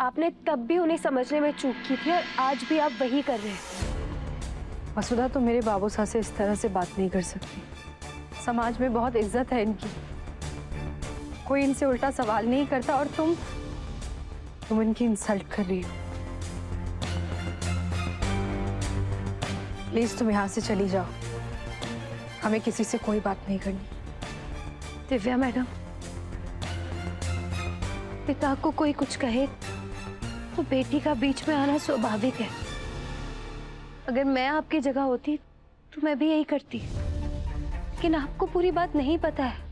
आपने तब भी उन्हें समझने में चूक की थी और आज भी आप वही कर रहे हैं। वसुधा, तो मेरे बाबू साहब से इस तरह से बात नहीं कर सकती। समाज में बहुत इज्जत है इनकी, कोई इनसे उल्टा सवाल नहीं करता और तुम इनकी इंसल्ट कर रही हो। प्लीज तुम यहाँ से चली जाओ, हमें किसी से कोई बात नहीं करनी। दिव्या मैडम, पिता को कोई कुछ कहे तो बेटी का बीच में आना स्वाभाविक है। अगर मैं आपकी जगह होती तो मैं भी यही करती, लेकिन आपको पूरी बात नहीं पता है।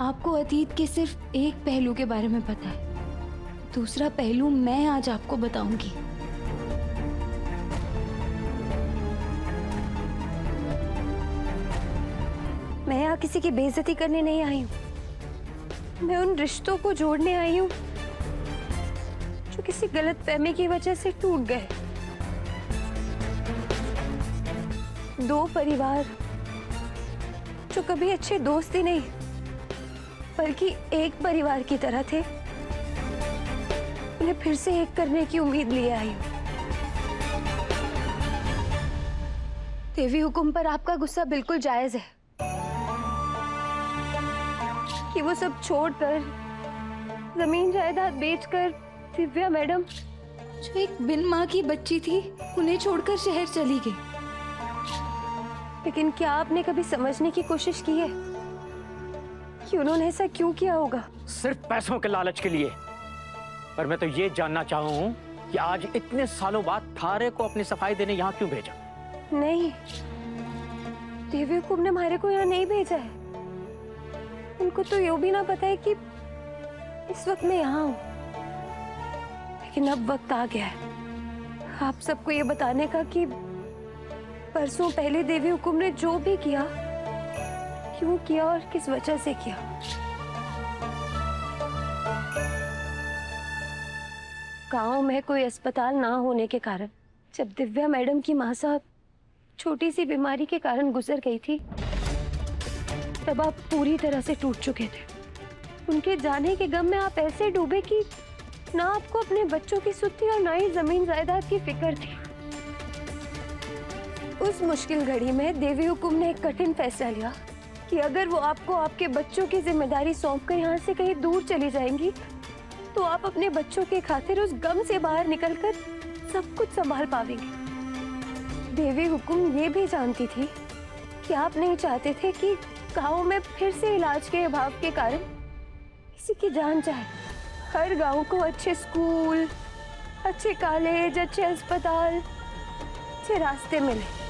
आपको अतीत के सिर्फ एक पहलू के बारे में पता है, दूसरा पहलू मैं आज आपको बताऊंगी। मैं यहाँ किसी की बेइज्जती करने नहीं आई हूँ, मैं उन रिश्तों को जोड़ने आई हूँ जो किसी गलतफहमी की वजह से टूट गए। दो परिवार जो कभी अच्छे दोस्त ही नहीं बल्कि एक परिवार की तरह थे, उन्हें फिर से एक करने की उम्मीद लिए आई हूँ। देवी हुकुम पर आपका गुस्सा बिल्कुल जायज है कि वो सब छोड़कर, जमीन जायदाद बेचकर दिव्या मैडम जो एक बिन माँ की बच्ची थी उन्हें छोड़कर शहर चली गई। लेकिन क्या आपने कभी समझने की कोशिश की है कि उन्होंने ऐसा क्यों किया होगा? सिर्फ पैसों के लालच के लिए। पर मैं तो ये जानना चाहूँ कि आज इतने सालों बाद थारे को अपनी सफाई देने यहाँ क्यों भेजा? नहीं, देवी हुकुम ने हमारे को यहाँ नहीं भेजा है। उनको तो ये भी ना पता है कि इस वक्त मैं यहाँ हूँ। लेकिन अब वक्त आ गया है आप सबको ये बताने का कि परसों पहले देवी हुकुम ने जो भी किया, क्यों किया और किस वजह से किया। गांव में कोई अस्पताल ना होने के कारण जब दिव्या मैडम की माँ साहब छोटी सी बीमारी के कारण गुजर गई थी, तब आप पूरी तरह से टूट चुके थे। उनके जाने के गम में आप ऐसे डूबे कि ना आपको अपने बच्चों की सुध थी और ना ही जमीन जायदाद की फिक्र थी। उस मुश्किल घड़ी में देवी हुकुम ने एक कठिन फैसला लिया कि अगर वो आपको आपके बच्चों की जिम्मेदारी सौंपकर यहाँ से कहीं दूर चली जाएंगी, तो आप अपने बच्चों के खातिर उस गम से बाहर निकलकर सब कुछ संभाल पाएंगे। देवी हुकुम ये भी जानती थी कि आप नहीं चाहते थे कि गाँव में फिर से इलाज के अभाव के कारण किसी की जान जाए। हर गांव को अच्छे स्कूल, अच्छे कॉलेज, अच्छे अस्पताल, अच्छे रास्ते मिले।